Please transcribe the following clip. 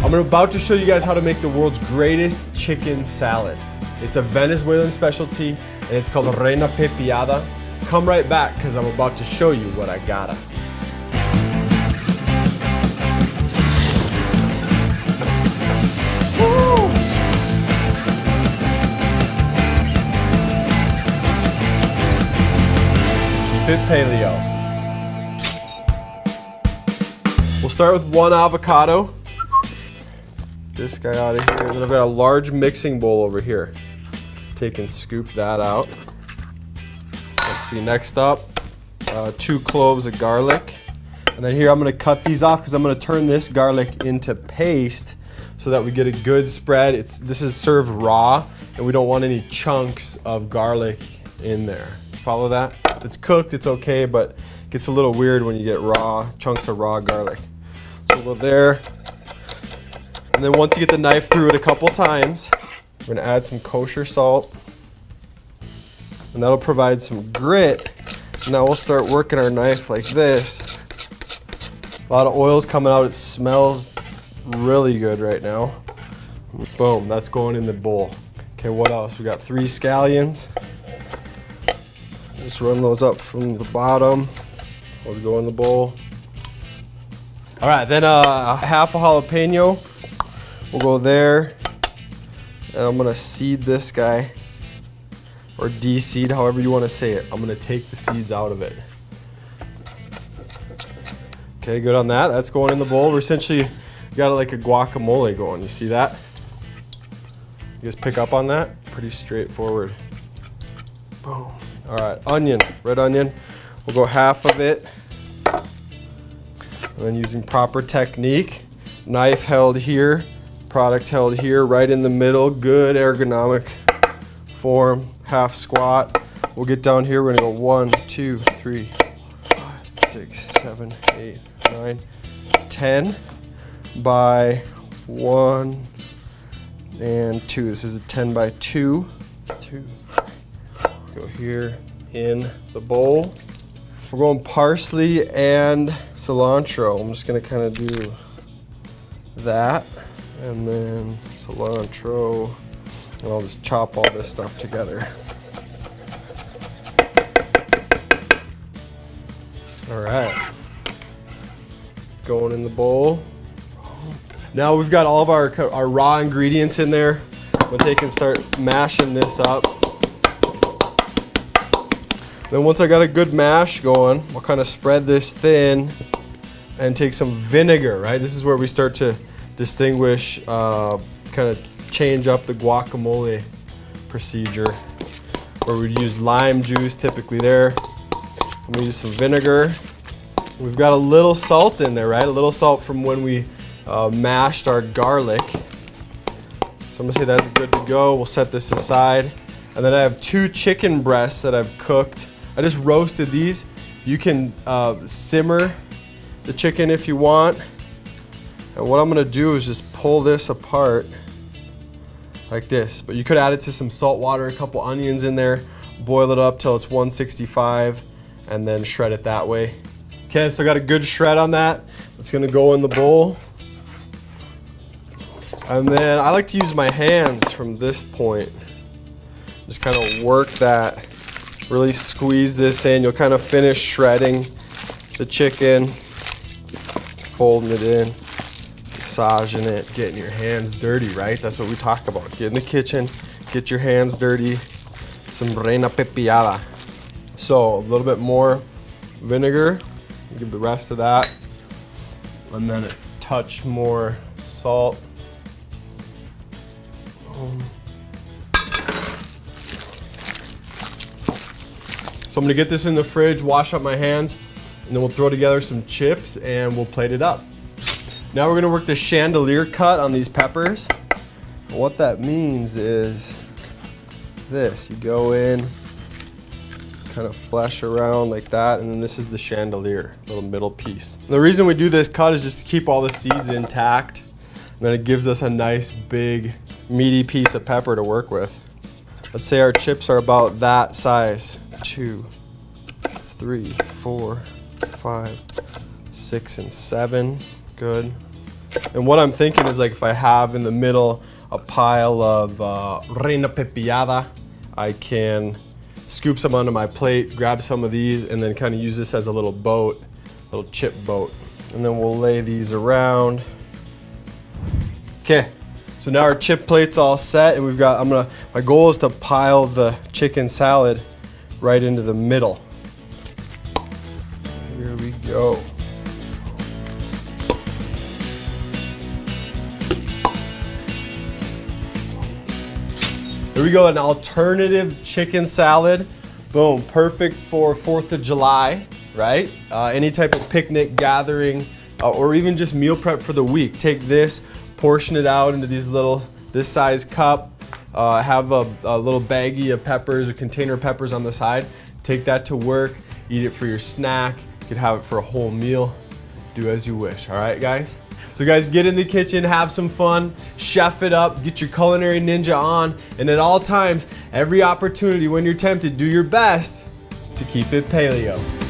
I'm about to show you guys how to make the world's greatest chicken salad. It's a Venezuelan specialty and it's called Reina Pepiada. Come right back because I'm about to show you what I gotta. Woo! Keep it paleo. We'll start with 1 avocado. This guy out of here. And then I've got a large mixing bowl over here. Take and scoop that out. Let's see, next up, 2 cloves of garlic. And then here I'm gonna cut these off because I'm gonna turn this garlic into paste so that we get a good spread. This is served raw and we don't want any chunks of garlic in there. Follow that? If it's cooked, it's okay, but it gets a little weird when you get chunks of raw garlic. So we'll go there. And then once you get the knife through it a couple times, we're gonna add some kosher salt. And that'll provide some grit. Now we'll start working our knife like this. A lot of oil's coming out. It smells really good right now. Boom, that's going in the bowl. Okay, what else? We got 3 scallions. Just run those up from the bottom. Those go in the bowl. All right, then half a jalapeno. We'll go there. And I'm gonna seed this guy. Or de-seed, however you wanna say it. I'm gonna take the seeds out of it. Okay, good on that. That's going in the bowl. We're essentially got like a guacamole going. You see that? You guys pick up on that? Pretty straightforward. Boom. All right, onion, red onion. We'll go half of it. And then using proper technique, knife held here, product held here, right in the middle, good ergonomic form, half squat. We'll get down here, we're gonna go 1, 2, 3, 5, 6, 7, 8, 9, 10 by 1 and 2. This is a 10 by 2. 2. Go here in the bowl. We're going parsley and cilantro. I'm just gonna kind of do that. And then cilantro. And I'll just chop all this stuff together. All right. Going in the bowl. Now we've got all of our raw ingredients in there. We'll take and start mashing this up. Then once I got a good mash going, I'll kind of spread this thin and take some vinegar, right? This is where we start to distinguish, kind of change up the guacamole procedure, where we'd use lime juice typically there. I'm gonna use some vinegar. We've got a little salt in there, right? A little salt from when we mashed our garlic. So I'm gonna say that's good to go. We'll set this aside. And then I have 2 chicken breasts that I've cooked. I just roasted these. You can simmer the chicken if you want. And what I'm gonna do is just pull this apart like this. But you could add it to some salt water, a couple onions in there, boil it up till it's 165, and then shred it that way. Okay, so I got a good shred on that. It's gonna go in the bowl. And then I like to use my hands from this point. Just kind of work that, really squeeze this in. You'll kind of finish shredding the chicken, folding it in, massaging it, getting your hands dirty, right? That's what we talk about. Get in the kitchen, get your hands dirty. Some Reina Pepiada. So a little bit more vinegar, give the rest of that. And then a touch more salt. So I'm gonna get this in the fridge, wash up my hands, and then we'll throw together some chips and we'll plate it up. Now we're gonna work the chandelier cut on these peppers. And what that means is this, you go in, kind of flesh around like that, and then this is the chandelier, little middle piece. The reason we do this cut is just to keep all the seeds intact, and then it gives us a nice big meaty piece of pepper to work with. Let's say our chips are about that size. 2, 3, 4, 5, 6, and 7. Good. And what I'm thinking is like if I have in the middle a pile of Reina Pepiada, I can scoop some onto my plate, grab some of these, and then kind of use this as a little boat, little chip boat. And then we'll lay these around. Okay, so now our chip plate's all set, and we've got, my goal is to pile the chicken salad right into the middle. Here we go. Here we go, an alternative chicken salad. Boom, perfect for 4th of July, right? Any type of picnic gathering, or even just meal prep for the week. Take this, portion it out into these this size cup, have a little baggie of peppers or container of peppers on the side. Take that to work, eat it for your snack. You could have it for a whole meal. Do as you wish, all right, guys? So guys, get in the kitchen, have some fun, chef it up, get your culinary ninja on, and at all times, every opportunity when you're tempted, do your best to keep it paleo.